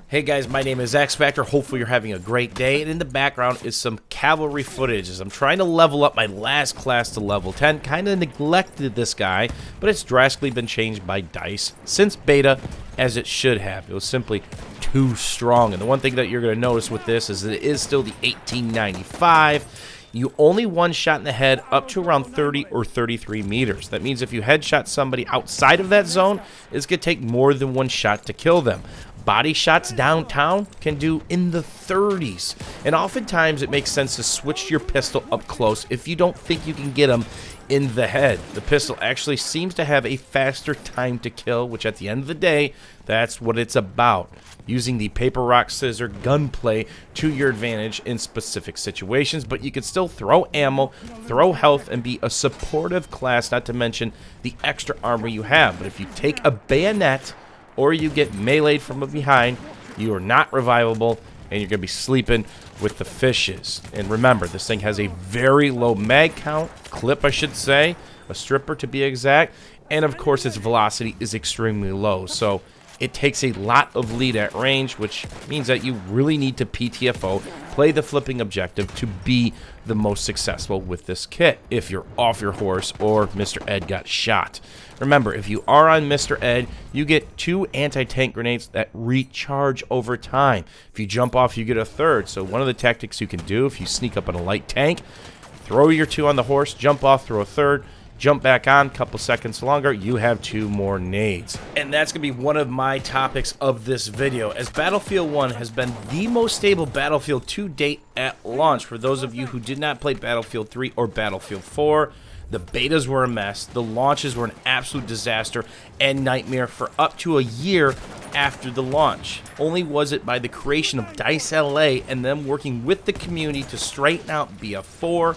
Hey guys, my name is X Factor. Hopefully you're having a great day, and in the background is some cavalry footage as I'm trying to level up my last class to level 10. Kind of neglected this guy, but it's drastically been changed by DICE since beta, as it should have. It was simply too strong, and the one thing that you're going to notice with this is that it is still the 1895. You only one shot in the head up to around 30 or 33 meters. That means if you headshot somebody outside of that zone, it's going to take more than one shot to kill them. Body shots downtown can do in the 30s. And oftentimes it makes sense to switch your pistol up close if you don't think you can get them in the head. The pistol actually seems to have a faster time to kill, which at the end of the day, that's what it's about. Using the paper, rock, scissor gunplay to your advantage in specific situations, but you can still throw ammo, throw health, and be a supportive class, not to mention the extra armor you have. But if you take a bayonet or you get meleeed from behind, you are not revivable, and you're going to be sleeping with the fishes. And remember, this thing has a very low mag count, clip I should say, a stripper to be exact, and of course its velocity is extremely low. So it takes a lot of lead at range, which means that you really need to PTFO, play the flipping objective, to be the most successful with this kit if you're off your horse or Mr. Ed got shot. Remember, if you are on Mr. Ed, you get 2 anti-tank grenades that recharge over time. If you jump off, you get a third. So one of the tactics you can do if you sneak up on a light tank, throw your 2 on the horse, jump off, throw a third, jump back on, couple seconds longer, you have 2 more nades. And that's going to be one of my topics of this video, as Battlefield 1 has been the most stable battlefield to date at launch. For those of you who did not play Battlefield 3 or Battlefield 4, the betas were a mess, the launches were an absolute disaster and nightmare for up to a year after the launch. Only was it by the creation of DICE LA and them working with the community to straighten out BF4,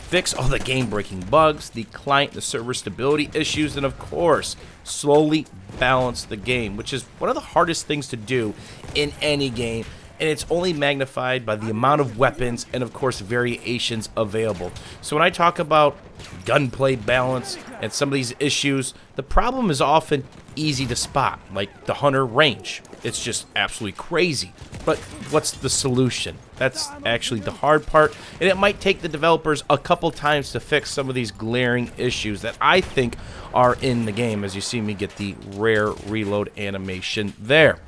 fix all the game-breaking bugs, the client, the server stability issues, and of course, slowly balance the game, which is one of the hardest things to do in any game, and it's only magnified by the amount of weapons and of course variations available. So when I talk about gunplay balance and some of these issues, the problem is often easy to spot, like the hunter range. It's just absolutely crazy. But what's the solution? That's actually the hard part, and it might take the developers a couple times to fix some of these glaring issues that I think are in the game, as you see me get the rare reload animation there.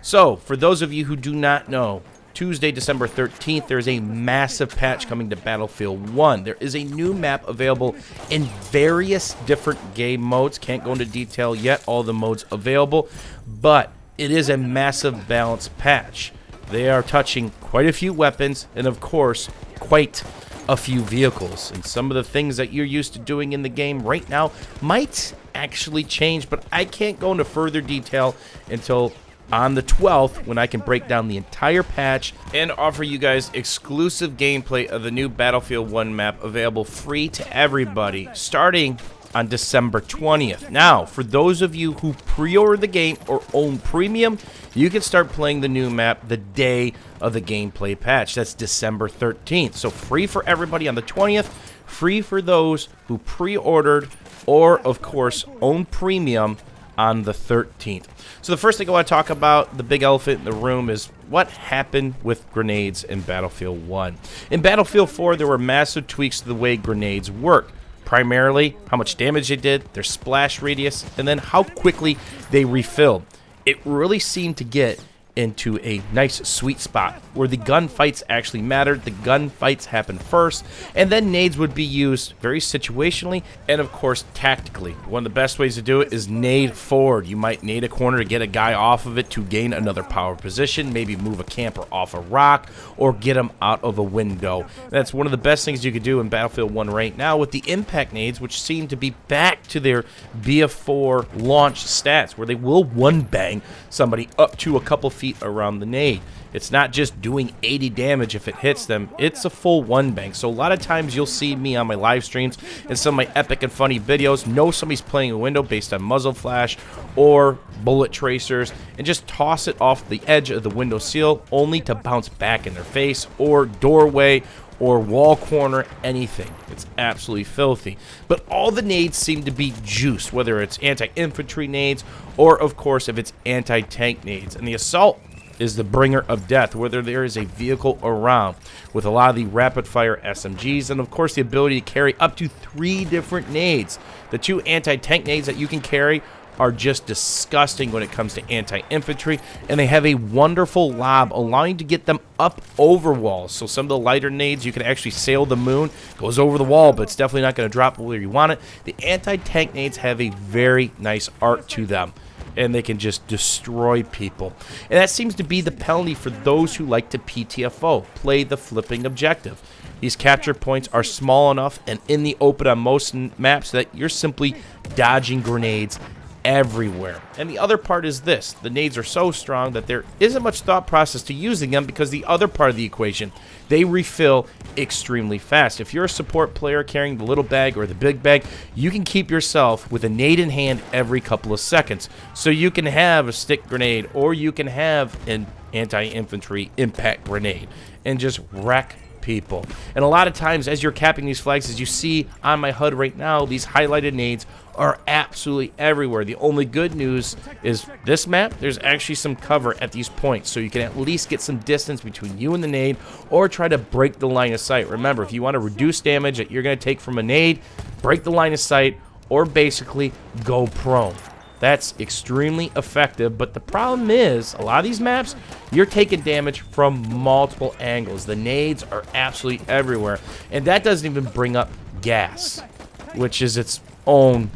So, for those of you who do not know, Tuesday, December 13th, there's a massive patch coming to Battlefield 1. There is a new map available in various different game modes. Can't go into detail yet, all the modes available, but it is a massive balance patch. They are touching quite a few weapons and, of course, quite a few vehicles. And some of the things that you're used to doing in the game right now might actually change, but I can't go into further detail until on the 12th, when I can break down the entire patch and offer you guys exclusive gameplay of the new Battlefield 1 map available free to everybody, starting on December 20th. Now, for those of you who pre-order the game or own premium, you can start playing the new map the day of the gameplay patch. That's December 13th. So free for everybody on the 20th, free for those who pre-ordered or, of course, own premium on the 13th. So the first thing I want to talk about, the big elephant in the room, is what happened with grenades in Battlefield 1. In Battlefield 4, there were massive tweaks to the way grenades work. Primarily, how much damage they did, their splash radius, and then how quickly they refilled. It really seemed to get into a nice sweet spot where the gunfights actually mattered. The gunfights happened first, and then nades would be used very situationally and of course tactically. One of the best ways to do it is nade forward. You might nade a corner to get a guy off of it to gain another power position, maybe move a camper off a rock or get him out of a window. That's one of the best things you could do in Battlefield 1 right now with the impact nades, which seem to be back to their BF4 launch stats, where they will one bang somebody up to a couple feet around the nade. It's not just doing 80 damage if it hits them, it's a full one bang. So a lot of times you'll see me on my live streams and some of my epic and funny videos know somebody's playing a window based on muzzle flash or bullet tracers and just toss it off the edge of the window sill only to bounce back in their face or doorway or wall corner, anything. It's absolutely filthy. But all the nades seem to be juiced, whether it's anti-infantry nades or, of course, if it's anti-tank nades. And the assault is the bringer of death, whether there is a vehicle around, with a lot of the rapid-fire SMGs, and of course the ability to carry up to 3 different nades. The 2 anti-tank nades that you can carry are just disgusting when it comes to anti-infantry, and they have a wonderful lob allowing you to get them up over walls. So some of the lighter nades, you can actually sail the moon, goes over the wall, but it's definitely not going to drop where you want it. The anti-tank nades have a very nice art to them, and they can just destroy people. And that seems to be the penalty for those who like to PTFO, play the flipping objective. These capture points are small enough and in the open on most maps that you're simply dodging grenades everywhere. And the other part is this: the nades are so strong that there isn't much thought process to using them, because the other part of the equation, they refill extremely fast. If you're a support player carrying the little bag or the big bag, you can keep yourself with a nade in hand every couple of seconds. So you can have a stick grenade, or you can have an anti-infantry impact grenade and just wreck people. And a lot of times as you're capping these flags, as you see on my HUD right now, these highlighted nades are absolutely everywhere. The only good news is this map, there's actually some cover at these points, so you can at least get some distance between you and the nade, or try to break the line of sight. Remember, if you want to reduce damage that you're going to take from a nade, break the line of sight, or basically go prone. That's extremely effective, but the problem is, a lot of these maps, you're taking damage from multiple angles. The nades are absolutely everywhere, and that doesn't even bring up gas, which is its own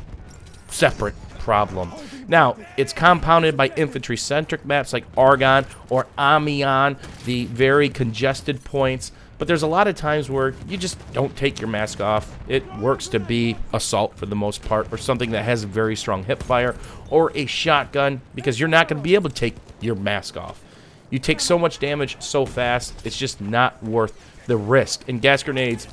separate problem. Now, it's compounded by infantry-centric maps like Argonne or Amiens, the very congested points. But there's a lot of times where you just don't take your mask off. It works to be assault for the most part, or something that has very strong hip fire, or a shotgun, because you're not going to be able to take your mask off. You take so much damage so fast, it's just not worth the risk. And gas grenades,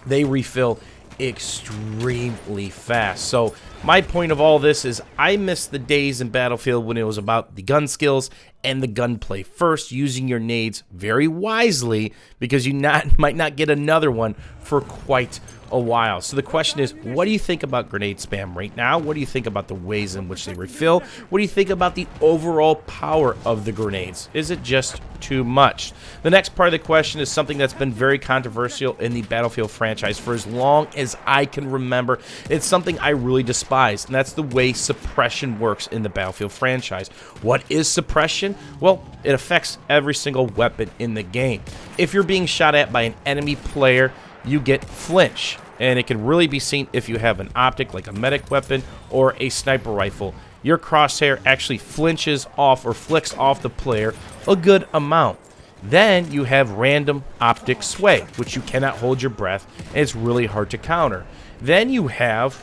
they refill extremely fast. So my point of all this is, I miss the days in Battlefield when it was about the gun skills and the gunplay first, using your nades very wisely, because you might not get another one for quite a while. So the question is, what do you think about grenade spam right now? What do you think about the ways in which they refill? What do you think about the overall power of the grenades? Is it just too much? The next part of the question is something that's been very controversial in the Battlefield franchise for as long as I can remember. It's something I really despise, and that's the way suppression works in the Battlefield franchise. What is suppression? Well, it affects every single weapon in the game. If you're being shot at by an enemy player, you get flinch, and it can really be seen if you have an optic like a medic weapon or a sniper rifle. Your crosshair actually flinches off or flicks off the player a good amount. Then you have random optic sway, which you cannot hold your breath, and it's really hard to counter. Then you have,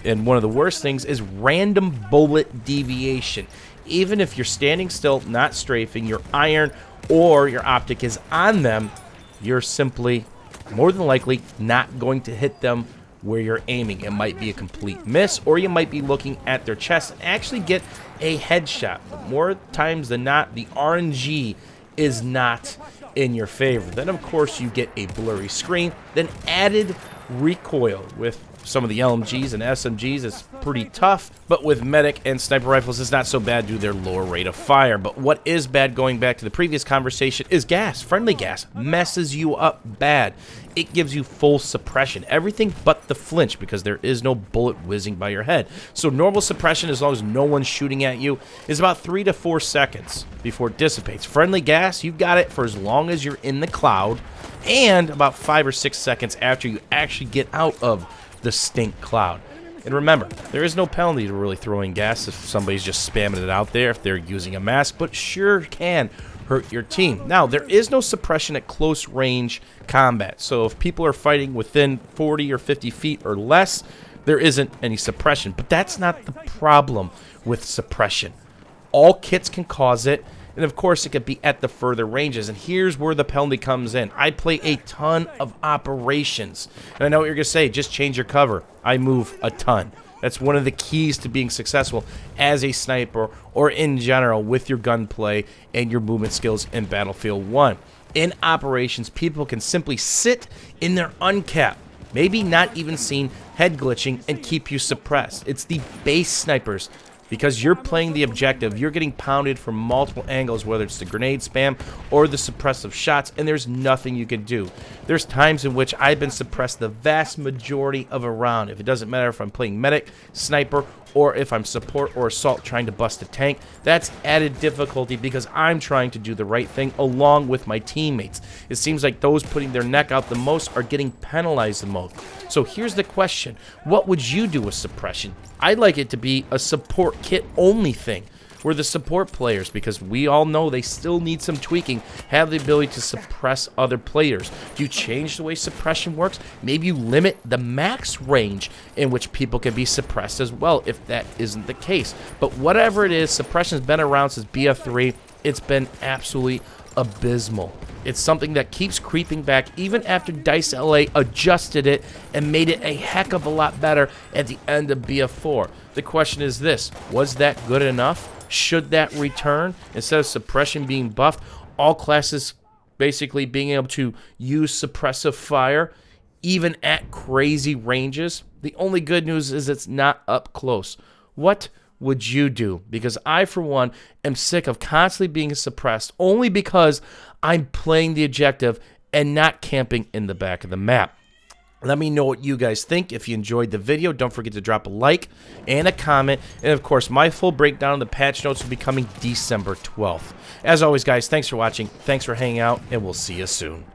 and one of the worst things, is random bullet deviation. Even if you're standing still, not strafing, your iron or your optic is on them, you're simply more than likely not going to hit them where you're aiming. It might be a complete miss, or you might be looking at their chest and actually get a headshot. But more times than not, the RNG is not in your favor. Then, of course, you get a blurry screen, then added recoil. With some of the LMGs and SMGs, it's pretty tough, but with medic and sniper rifles, it's not so bad due to their lower rate of fire. But what is bad, going back to the previous conversation, is gas. Friendly gas messes you up bad. It gives you full suppression, everything but the flinch, because there is no bullet whizzing by your head. So normal suppression, as long as no one's shooting at you, is about 3 to 4 seconds before it dissipates. Friendly gas, you've got it for as long as you're in the cloud, and about 5 or 6 seconds after you actually get out of the stink cloud. And remember, there is no penalty to really throwing gas if somebody's just spamming it out there, if they're using a mask, but sure can hurt your team. Now, there is no suppression at close range combat, so if people are fighting within 40 or 50 feet or less, there isn't any suppression. But that's not the problem with suppression. All kits can cause it, and of course it could be at the further ranges. And here's where the penalty comes in. I play a ton of operations, and I know what you're going to say, just change your cover. I move a ton. That's one of the keys to being successful as a sniper, or in general with your gunplay and your movement skills in Battlefield 1. In operations, people can simply sit in their uncapped, maybe not even seen head glitching, and keep you suppressed. It's the base snipers Because you're playing the objective, you're getting pounded from multiple angles, whether it's the grenade spam or the suppressive shots, and there's nothing you can do. There's times in which I've been suppressed the vast majority of a round. If it doesn't matter if I'm playing medic, sniper, or if I'm support or assault trying to bust a tank, that's added difficulty because I'm trying to do the right thing along with my teammates. It seems like those putting their neck out the most are getting penalized the most. So here's the question. What would you do with suppression? I'd like it to be a support kit only thing, where the support players, because we all know they still need some tweaking, have the ability to suppress other players. Do you change the way suppression works? Maybe you limit the max range in which people can be suppressed as well, if that isn't the case. But whatever it is, suppression's been around since BF3. It's been absolutely abysmal. It's something that keeps creeping back even after DICE LA adjusted it and made it a heck of a lot better at the end of BF4. The question is this: was that good enough? Should that return? Instead of suppression being buffed, all classes basically being able to use suppressive fire even at crazy ranges? The only good news is it's not up close. What would you do? Because I, for one, am sick of constantly being suppressed only because I'm playing the objective and not camping in the back of the map. Let me know what you guys think. If you enjoyed the video, don't forget to drop a like and a comment. And, of course, my full breakdown of the patch notes will be coming December 12th. As always, guys, thanks for watching. Thanks for hanging out, and we'll see you soon.